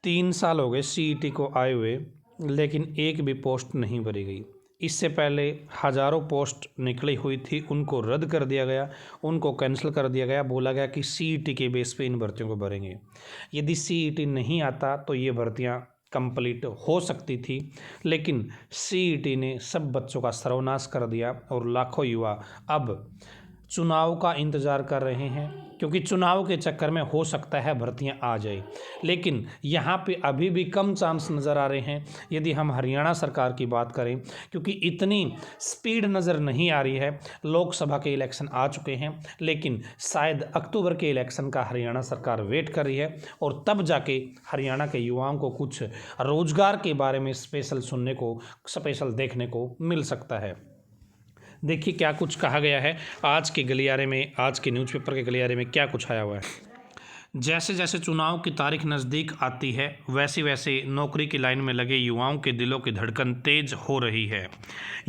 3 साल हो गए सीईटी को आए हुए, लेकिन एक भी पोस्ट नहीं भरी गई। इससे पहले हज़ारों पोस्ट निकली हुई थी, उनको रद्द कर दिया गया, उनको कैंसिल कर दिया गया। बोला गया कि सीईटी के बेस पे इन भर्तियों को भरेंगे। यदि सीईटी नहीं आता तो ये भर्तियाँ कंप्लीट हो सकती थी, लेकिन सीईटी ने सब बच्चों का सर्वनाश कर दिया और लाखों युवा अब चुनाव का इंतज़ार कर रहे हैं, क्योंकि चुनाव के चक्कर में हो सकता है भर्तियां आ जाए। लेकिन यहाँ पे अभी भी कम चांस नज़र आ रहे हैं यदि हम हरियाणा सरकार की बात करें, क्योंकि इतनी स्पीड नज़र नहीं आ रही है। लोकसभा के इलेक्शन आ चुके हैं, लेकिन शायद अक्टूबर के इलेक्शन का हरियाणा सरकार वेट कर रही है और तब जाके हरियाणा के युवाओं को कुछ रोजगार के बारे में स्पेशल देखने को मिल सकता है। देखिए क्या कुछ कहा गया है आज के गलियारे में, आज के न्यूज़पेपर के गलियारे में क्या कुछ आया हुआ है। जैसे जैसे चुनाव की तारीख नज़दीक आती है, वैसे वैसे नौकरी की लाइन में लगे युवाओं के दिलों की धड़कन तेज हो रही है।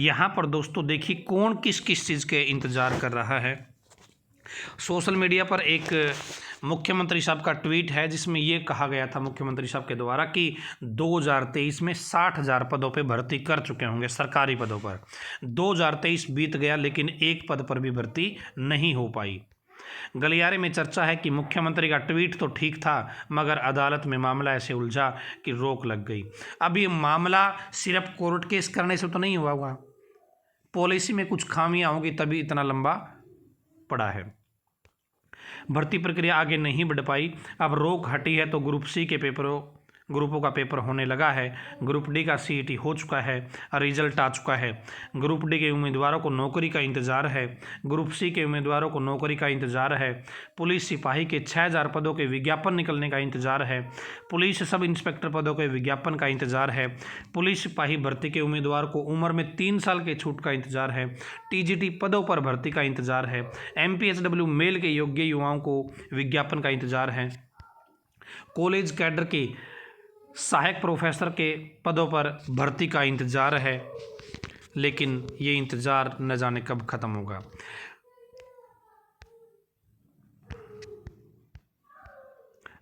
यहाँ पर दोस्तों देखिए कौन किस किस चीज़ के इंतज़ार कर रहा है। सोशल मीडिया पर एक मुख्यमंत्री साहब का ट्वीट है, जिसमें ये कहा गया था मुख्यमंत्री साहब के द्वारा कि 2023 में 60,000 पदों पे भर्ती कर चुके होंगे सरकारी पदों पर। 2023 बीत गया, लेकिन एक पद पर भी भर्ती नहीं हो पाई। गलियारे में चर्चा है कि मुख्यमंत्री का ट्वीट तो ठीक था, मगर अदालत में मामला ऐसे उलझा कि रोक लग गई। अब ये मामला सिर्फ कोर्ट केस करने से तो नहीं हुआ होगा, पॉलिसी में कुछ खामियां होंगी तभी इतना लंबा पड़ा है। भर्ती प्रक्रिया आगे नहीं बढ़ पाई। अब रोक हटी है तो ग्रुपों का पेपर होने लगा है। ग्रुप डी का सीईटी हो चुका है, रिजल्ट आ चुका है। ग्रुप डी के उम्मीदवारों को नौकरी का इंतज़ार है, ग्रुप सी के उम्मीदवारों को नौकरी का इंतज़ार है। पुलिस सिपाही के 6,000 पदों के विज्ञापन निकलने का इंतज़ार है। पुलिस सब इंस्पेक्टर पदों के विज्ञापन का इंतज़ार है। पुलिस सिपाही भर्ती के उम्मीदवार को उम्र में 3 साल के छूट का इंतज़ार है। टीजीटी पदों पर भर्ती का इंतज़ार है। एमपीएचडब्ल्यू मेल के योग्य युवाओं को विज्ञापन का इंतज़ार है। कॉलेज कैडर के सहायक प्रोफेसर के पदों पर भर्ती का इंतज़ार है, लेकिन ये इंतज़ार न जाने कब ख़त्म होगा।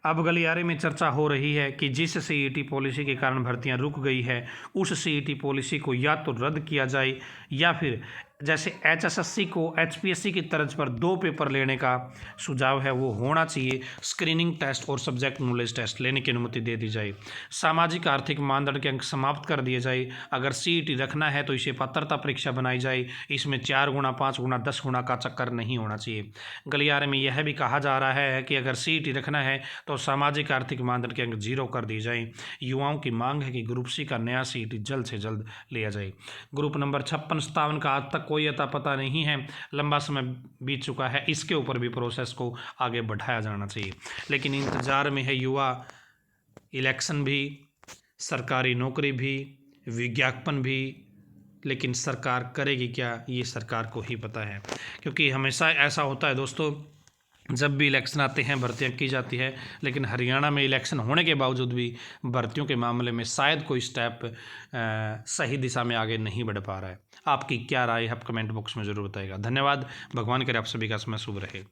अब गलियारे में चर्चा हो रही है कि जिस सीईटी पॉलिसी के कारण भर्तियां रुक गई है, उस सीईटी पॉलिसी को या तो रद्द किया जाए या फिर जैसे एचएसएससी को एचपीएससी की तर्ज पर 2 पेपर लेने का सुझाव है वो होना चाहिए। स्क्रीनिंग टेस्ट और सब्जेक्ट नॉलेज टेस्ट लेने की अनुमति दे दी जाए। सामाजिक आर्थिक मानदंड के अंक समाप्त कर दिए जाए। अगर सीईटी रखना है तो इसे पात्रता परीक्षा बनाई जाए। इसमें 4 गुना 5 गुना 10 गुना का चक्कर नहीं होना चाहिए। गलियारे में यह भी कहा जा रहा है कि अगर सीईटी रखना है तो सामाजिक आर्थिक मानदंड के अंक 0 कर दिए जाए। युवाओं की मांग है कि ग्रुप सी का नया सीईटी जल्द से जल्द लिया जाए। ग्रुप नंबर 56-57 का आज तक कोई अता पता नहीं है, लंबा समय बीत चुका है। इसके ऊपर भी प्रोसेस को आगे बढ़ाया जाना चाहिए, लेकिन इंतज़ार में है युवा। इलेक्शन भी, सरकारी नौकरी भी, विज्ञापन भी, लेकिन सरकार करेगी क्या ये सरकार को ही पता है। क्योंकि हमेशा ऐसा होता है दोस्तों, जब भी इलेक्शन आते हैं भर्तियां की जाती है, लेकिन हरियाणा में इलेक्शन होने के बावजूद भी भर्तियों के मामले में शायद कोई स्टेप सही दिशा में आगे नहीं बढ़ पा रहा है। आपकी क्या राय है, आप कमेंट बॉक्स में ज़रूर बताइएगा। धन्यवाद। भगवान करे आप सभी का समय शुभ रहे।